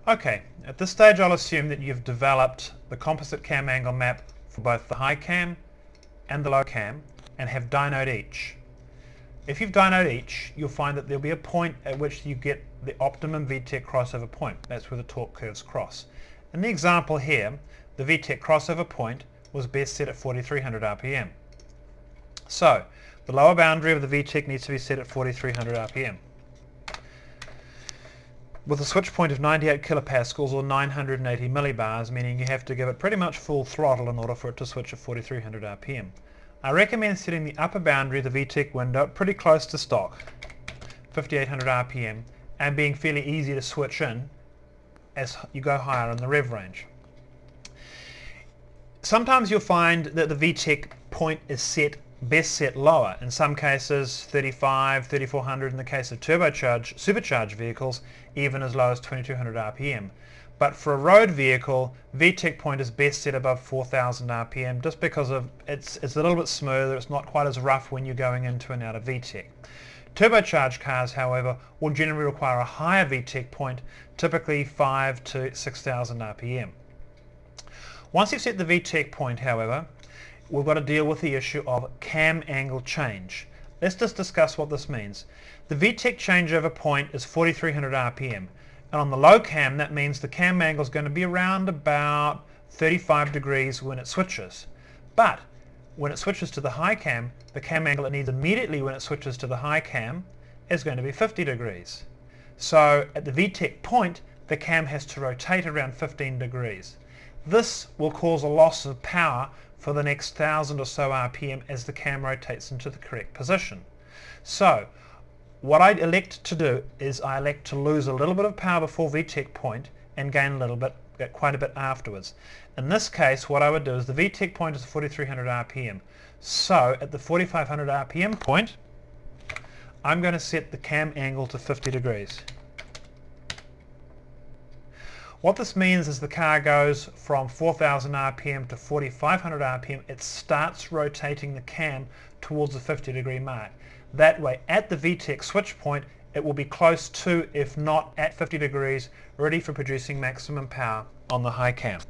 Okay, at this stage I'll assume that you've developed the composite cam angle map for both the high cam and the low cam and have dynoed each. If you've dynoed each, you'll find that there'll be a point at which you get the optimum VTEC crossover point. That's where the torque curves cross. In the example here, the VTEC crossover point was best set at 4300 RPM. So, the lower boundary of the VTEC needs to be set at 4300 RPM. With a switch point of 98 kilopascals or 980 millibars, meaning you have to give it pretty much full throttle in order for it to switch at 4300 RPM. I recommend setting the upper boundary of the VTEC window pretty close to stock, 5800 RPM, and being fairly easy to switch in as you go higher in the rev range. Sometimes you'll find that the VTEC point is best set lower, in some cases 35, 3400, in the case of supercharged vehicles, even as low as 2200 RPM. But for a road vehicle, VTEC point is best set above 4000 RPM just because of it's a little bit smoother, it's not quite as rough when you're going into and out of VTEC. Turbocharged cars, however, will generally require a higher VTEC point, typically 5 to 6000 RPM. Once you've set the VTEC point, however, we've got to deal with the issue of cam angle change. Let's just discuss what this means. The VTEC changeover point is 4300 RPM. And on the low cam, that means the cam angle is going to be around about 35 degrees when it switches. But when it switches to the high cam, the cam angle it needs immediately when it switches to the high cam is going to be 50 degrees. So at the VTEC point, the cam has to rotate around 15 degrees. This will cause a loss of power for the next 1000 or so RPM as the cam rotates into the correct position. So what I elect to do is I elect to lose a little bit of power before VTEC point and gain a little bit, quite a bit afterwards. In this case, what I would do is the VTEC point is 4300 RPM. So at the 4500 RPM point, I'm going to set the cam angle to 50 degrees. What this means is the car goes from 4000 RPM to 4500 RPM. It starts rotating the cam towards the 50 degree mark. That way, at the VTEC switch point, it will be close to, if not at 50 degrees, ready for producing maximum power on the high cam.